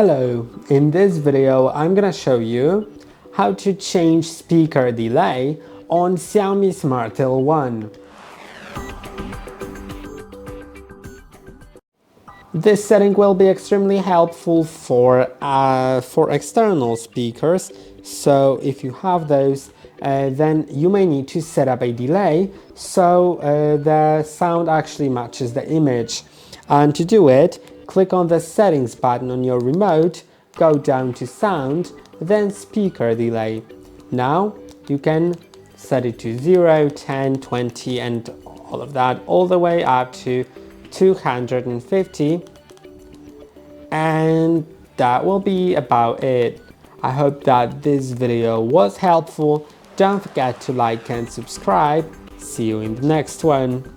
Hello, in this video I'm gonna show you how to change speaker delay on XIAOMI Smart L1. This setting will be extremely helpful for external speakers, so if you have those then you may need to set up a delay so the sound actually matches the image. And to do it, click on the settings button on your remote, go down to sound, then speaker delay. Now you can set it to 0, 10, 20 and all of that, all the way up to 250, and that will be about it. I hope that this video was helpful. Don't forget to like and subscribe. See you in the next one.